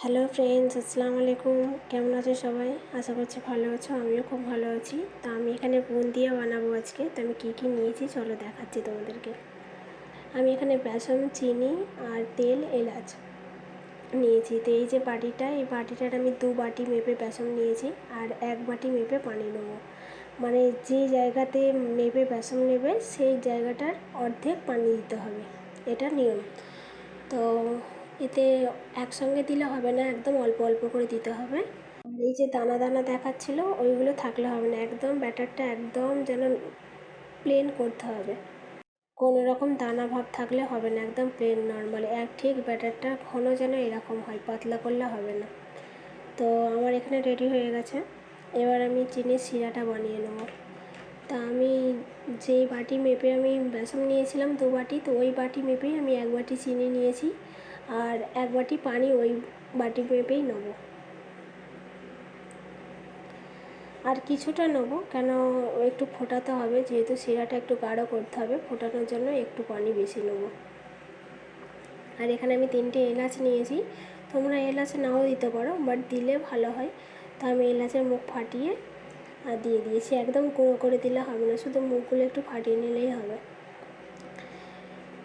Hello friends, আসসালামু আলাইকুম। কেমন আছো সবাই? আশা করছি ভালো আছো। আমিও খুব ভালো আছি। তো আমি এখানে বুন্দিয়া বানাবো আজকে। তো আমি কী নিয়েছি চলো দেখাচ্ছি তোমাদেরকে। আমি এখানে বেসন, চিনি আর তেল, এলাচ নিয়েছি। তো এই যে বাটিটা, এই বাটিটার আমি 2 বাটি মেপে বেসন নিয়েছি আর 1 বাটি মেপে পানি নেবো। মানে যে জায়গাতে মেপে বেসন নেবে সেই জায়গাটার অর্ধেক পানি দিতে হবে, এটা নিয়ম। তো এতে একসঙ্গে দিলে হবে না, একদম অল্প অল্প করে দিতে হবে। আর এই যে দানা দানা দেখাচ্ছিল ওইগুলো থাকলে হবে না, একদম ব্যাটারটা একদম যেন প্লেন করতে হবে। কোনো রকম দানা ভাব থাকলে হবে না, একদম প্লেন নর্মাল ঠিক ব্যাটারটা ঘন যেন এরকম হয়, পাতলা করলে হবে না। তো আমার এখানে রেডি হয়ে গেছে। এবার আমি চিনির শিরাটা বানিয়ে নেব। তা আমি যেই বাটি মেপে আমি বেসন নিয়েছিলাম 2 বাটি, তো ওই বাটি মেপেই আমি 1 বাটি চিনি নিয়েছি আর 1 বাটি পানি ওই বাটি মেপেই নেব। আর কিছুটা নেবো, কেন একটু ফোটাতে হবে, যেহেতু শিরাটা একটু গাঢ় করতে হবে, ফোটানোর জন্য একটু পানি বেশি নেবো। আর এখানে আমি 3টে এলাচ নিয়েছি। তোমরা এলাচ নাও দিতে পারো, বাট দিলে ভালো হয়। তো আমি এলাচের মুখ ফাটিয়ে আর দিয়ে দিয়েছি। একদম গুঁড়ো করে দিলে হবে না, শুধু মুখগুলো একটু ফাটিয়ে নিলেই হবে।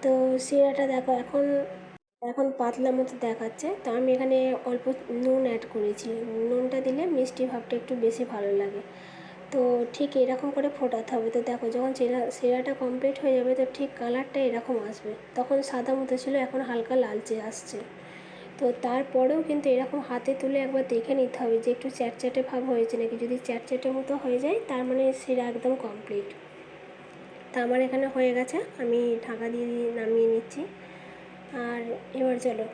তো শিরাটা দেখো এখন এখন পাতলা মতো দেখাচ্ছে। তো আমি এখানে অল্প নুন অ্যাড করেছি। নুনটা দিলে মিষ্টি ভাবটা একটু বেশি ভালো লাগে। তো ঠিক এরকম করে ফোটাতে হবে। তো দেখো যখন শিরাটা কমপ্লিট হয়ে যাবে তো ঠিক কালারটা এরকম আসবে। তখন সাদা মতো ছিল, এখন হালকা লালচে আসছে। তো তারপরেও কিন্তু এরকম হাতে তুলে একবার দেখে নিতে হবে যে একটু চ্যাটচ্যাটে ভাব হয়েছে নাকি। যদি চ্যাটচ্যাটে মতো হয়ে যায় তার মানে শিরা একদম কমপ্লিট। তা আমার এখানে হয়ে গেছে, আমি ঢাকা দিয়ে নামিয়ে নিচ্ছি। আর এবার চলো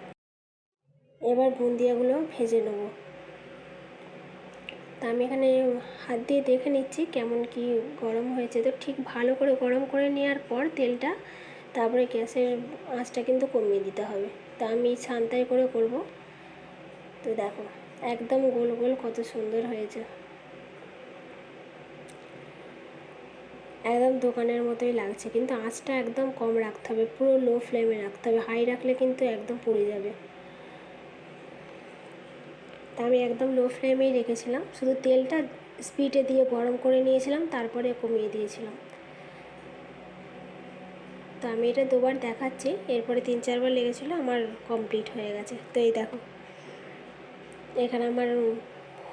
এবার বুন্দিয়াগুলো ভেজে নেবো। তা আমি এখানে হাত দিয়ে দেখে নিচ্ছি কেমন কি গরম হয়েছে। তো ঠিক ভালো করে গরম করে নেওয়ার পর তেলটা, তারপরে গ্যাসের আঁচটা কিন্তু কমিয়ে দিতে হবে। তা আমি ছান্তায় করে করব। তো দেখো একদম গোল গোল কত সুন্দর হয়েছে, একদম দোকানের মতোই লাগছে। কিন্তু আঁচটা একদম কম রাখতে হবে, পুরো লো ফ্লেমে রাখতে হবে। হাই রাখলে কিন্তু একদম পুড়ে যাবে। তা আমি একদম লো ফ্লেমেই রেখেছিলাম, শুধু তেলটা স্পিডে দিয়ে গরম করে নিয়েছিলাম, তারপরে কমিয়ে দিয়েছিলাম। তো আমি এটা 2বার দেখাচ্ছি, এরপরে 3-4বার লেগেছিলো, আমার কমপ্লিট হয়ে গেছে। তো এই দেখো এখানে আমার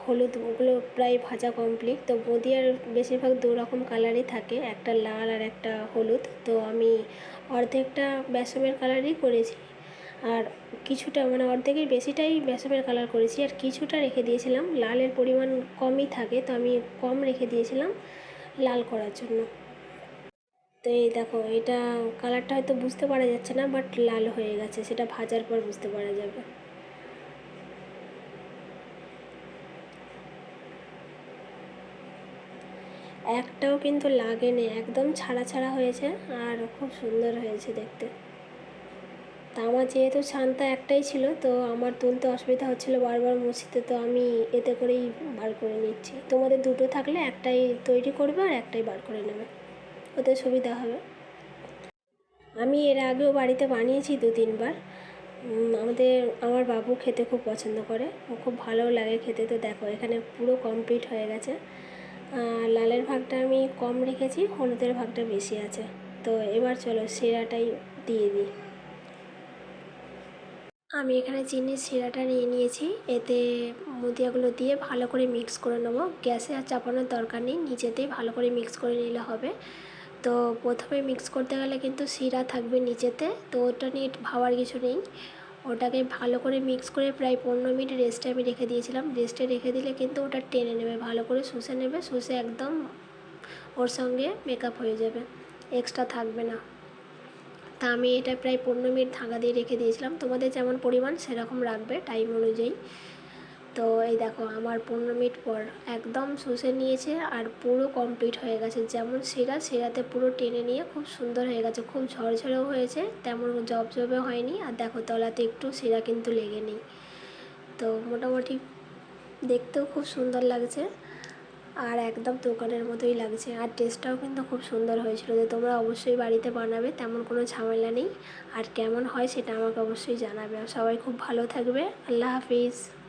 হলুদগুলো প্রায় ভাজা কমপ্লিট। তো বুঁদিয়ার বেশিরভাগ 2 রকম কালারই থাকে, একটা লাল আর একটা হলুদ। তো আমি অর্ধেকটা বেসমের কালারই করেছি আর কিছুটা মানে অর্ধেকের বেশিটাই বেসমের কালার করেছি আর কিছুটা রেখে দিয়েছিলাম। লালের পরিমাণ কমই থাকে, তো আমি কম রেখে দিয়েছিলাম লাল করার জন্য। তো এই দেখো এটা কালারটা হয়তো বুঝতে পারা যাচ্ছে না, বাট লাল হয়ে গেছে, সেটা ভাজার পর বুঝতে পারা যাবে। একটাও কিন্তু লাগেনি, একদম ছাড়া ছাড়া হয়েছে আর খুব সুন্দর হয়েছে দেখতে। তা আমার যেহেতু ছান্তা একটাই ছিল, তো আমার তুলতে অসুবিধা হচ্ছিলো বারবার মুছতে, তো আমি এতে করেই বার করে নিচ্ছি। তোমাদের 2টো থাকলে একটাই তৈরি করবে আর একটাই বার করে নেবে, ওতে সুবিধা হবে। আমি এর আগেও বাড়িতে বানিয়েছি 2-3বার। আমার বাবু খেতে খুব পছন্দ করে, ও খুব ভালো লাগে খেতে। তো দেখো এখানে পুরো কমপ্লিট হয়ে গেছে। লালের ভাগটা আমি কম রেখেছি, হলুদের ভাগটা বেশি আছে। তো এবার চলো শিরাটাই দিয়ে দিই। আমি এখানে চিনির শিরাটা নিয়ে নিয়েছি, এতে মুদিয়াগুলো দিয়ে ভালো করে মিক্স করে নেবো। গ্যাসে আর চাপানোর দরকার নেই, নিচেতেই ভালো করে মিক্স করে নিলে হবে। তো প্রথমে মিক্স করতে গেলে কিন্তু শিরা থাকবে নিচেতে, তো ওটা নিয়ে ভাবার কিছু নেই। ওটাকে ভালো করে মিক্স করে প্রায় 15 মিনিট রেস্টে আমি রেখে দিয়েছিলাম। রেস্টে রেখে দিলে কিন্তু ওটা টেনে নেবে, ভালো করে শুষে নেবে, শুষে একদম ওর সঙ্গে মেকআপ হয়ে যাবে, এক্সট্রা থাকবে না। তা আমি এটা প্রায় 15 মিনিট ঢাকা দিয়ে রেখে দিয়েছিলাম। তোমাদের যেমন পরিমাণ সেরকম রাখবে টাইম অনুযায়ী। তো এই দেখো আমার 15 মিনিট পর একদম শুষে নিয়েছে আর পুরো কমপ্লিট হয়ে গেছে। যেমন শিরাতে পুরো টেনে নিয়ে খুব সুন্দর হয়ে গেছে, খুব ঝরঝরেও হয়েছে, তেমন জবজবে হয়নি। আর দেখো তলাতে একটু শিরা কিন্তু লেগে নেই। তো মোটামুটি দেখতেও খুব সুন্দর লাগছে। আর একদম দোকানের মতোই লাগছে, আর টেস্টটাও কিন্তু খুব সুন্দর হয়েছিল। যে তোমরা অবশ্যই বাড়িতে বানাবে, তেমন কোনো ঝামেলা নেই। আর কেমন হয় সেটা আমাকে অবশ্যই জানাবে। আর সবাই খুব ভালো থাকবে। আল্লাহ হাফিজ।